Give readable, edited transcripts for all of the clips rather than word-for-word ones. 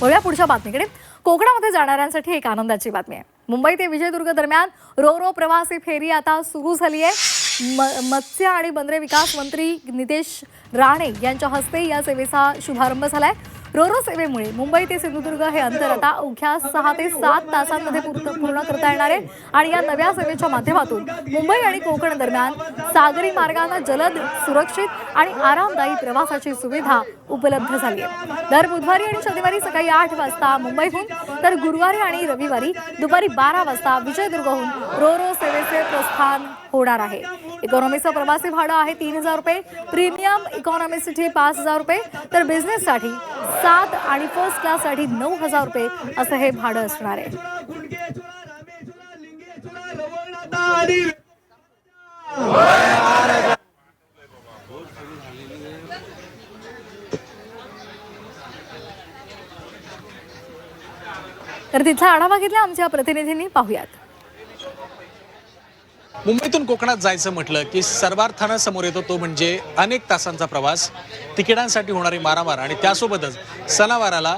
वळूया पुढच्या बातमीकडे। कोकणामध्ये जाणाऱ्यांसाठी एक आनंदाची बातमी आहे। मुंबई ते विजयदुर्ग दरम्यान रो प्रवासी फेरी आता सुरू झाली आहे। मत्स्य आणि बंदरे विकास मंत्री नितेश राणे यांच्या हस्ते या सेवेचा शुभारंभ झालाय। रो सेवेमुळे मुंबई ते सिंधुदुर्ग हे अंतर आता अवघ्या 6 ते 7 तासांमध्ये पूर्ण करता येणार आहे आणि या नव्या सेवेच्या माध्यमातून मुंबई आणि कोकण दरम्यान सागरी मार्गाने जलद, सुरक्षित आणि आरामदायी प्रवासाची सुविधा उपलब्ध झाली आहे। दर बुधवारी आणि शनिवारी सकाळी 8 वाजता मुंबईहून तर गुरुवारी आणि रविवारी दुपारी 12 वाजता विजयदुर्गहून रो सेवेचे प्रस्थान होणार आहे। इकॉनॉमीचं प्रवासी भाडं आहे 3000 रुपये, प्रीमियम इकॉनॉमीसाठी 5000 रुपये, तर बिझनेससाठी 7 आणि फर्स्ट क्लाससाठी 9000 रुपये असं हे भाडं असणार आहे। तर तिथला आढावा घेतला आमच्या प्रतिनिधींनी, पाहूयात। मुंबईतून कोकणात जायचं म्हटलं की सर्वार्थानं समोर येतो तो म्हणजे अनेक तासांचा प्रवास, तिकिटांसाठी होणारी मारामार आणि त्यासोबतच सणावाराला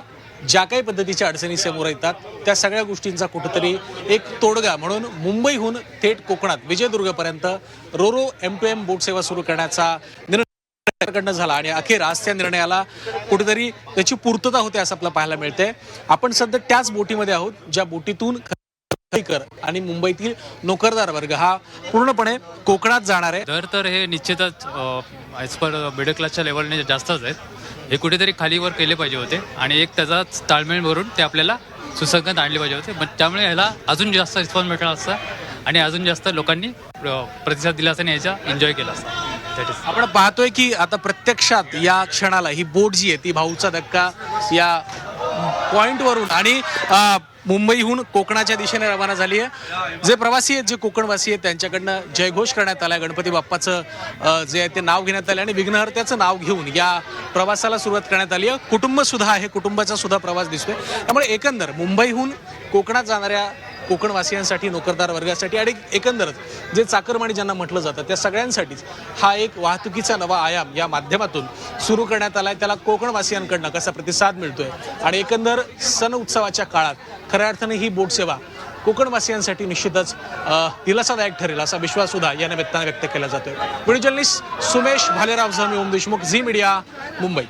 ज्या काही पद्धतीच्या अडचणी समोर येतात त्या सगळ्या गोष्टींचा कुठेतरी एक तोडगा म्हणून मुंबईहून थेट कोकणात विजयदुर्गपर्यंत रो M2M बोट सेवा सुरू करण्याचा निर्णय झाला आणि अखेर आज त्या निर्णयाला कुठेतरी त्याची पूर्तता होते असं आपल्याला पाहायला मिळते। आपण सध्या त्याच बोटीमध्ये आहोत ज्या बोटीतून आणि मुंबईतील नोकरदार वर्ग हा पूर्णपणे कोकणात जाणार आहे। दर तर हे निश्चितच ॲज पर मिडल क्लासच्या लेवलने जास्तच आहेत। हे कुठेतरी खालीवर केले पाहिजे होते आणि एक त्याचा ताळमेळ भरून ते आपल्याला सुसंगत आणले पाहिजे होते, पण त्यामुळे ह्याला अजून जास्त रिस्पॉन्स भेटला असता आणि अजून जास्त लोकांनी प्रतिसाद दिला असता आणि याचा एन्जॉय केला असता। आपण पाहतोय की आता प्रत्यक्षात या क्षणाला ही बोट जी आहे ती भाऊचा धक्का या पॉइंटवरून आणि मुंबईहून कोकणाच्या दिशेने रवाना झाली आहे। जे प्रवासी आहेत, जे कोकणवासी आहेत, त्यांच्याकडनं जयघोष करण्यात आला। गणपती बाप्पाचं जे आहे ते नाव घेण्यात आलं आणि विघ्नहर्त्याचं नाव घेऊन या प्रवासाला सुरुवात करण्यात आली आहे। कुटुंब सुद्धा आहे, कुटुंबाचा सुद्धा प्रवास दिसतोय। त्यामुळे एकंदर मुंबईहून कोकणात जाणाऱ्या कोकणवासियांसाठी, नोकरदार वर्गासाठी आणि एकंदरच जे चाकरमानी ज्यांना म्हटलं जातं त्या सगळ्यांसाठीच हा एक वाहतुकीचा नवा आयाम या माध्यमातून सुरू करण्यात आला आहे। त्याला कोकणवासियांकडनं कसा प्रतिसाद मिळतोय आणि एकंदर सण उत्सवाच्या काळात खऱ्या अर्थाने ही बोट सेवा कोकणवासियांसाठी निश्चितच दिलासादायक ठरेल असा विश्वास सुद्धा या निमित्ताने व्यक्त केला जातोय। व्हिडिओ जर्नलिस्ट सुमेश भालेराव, ओम देशमुख, झी मीडिया, मुंबई।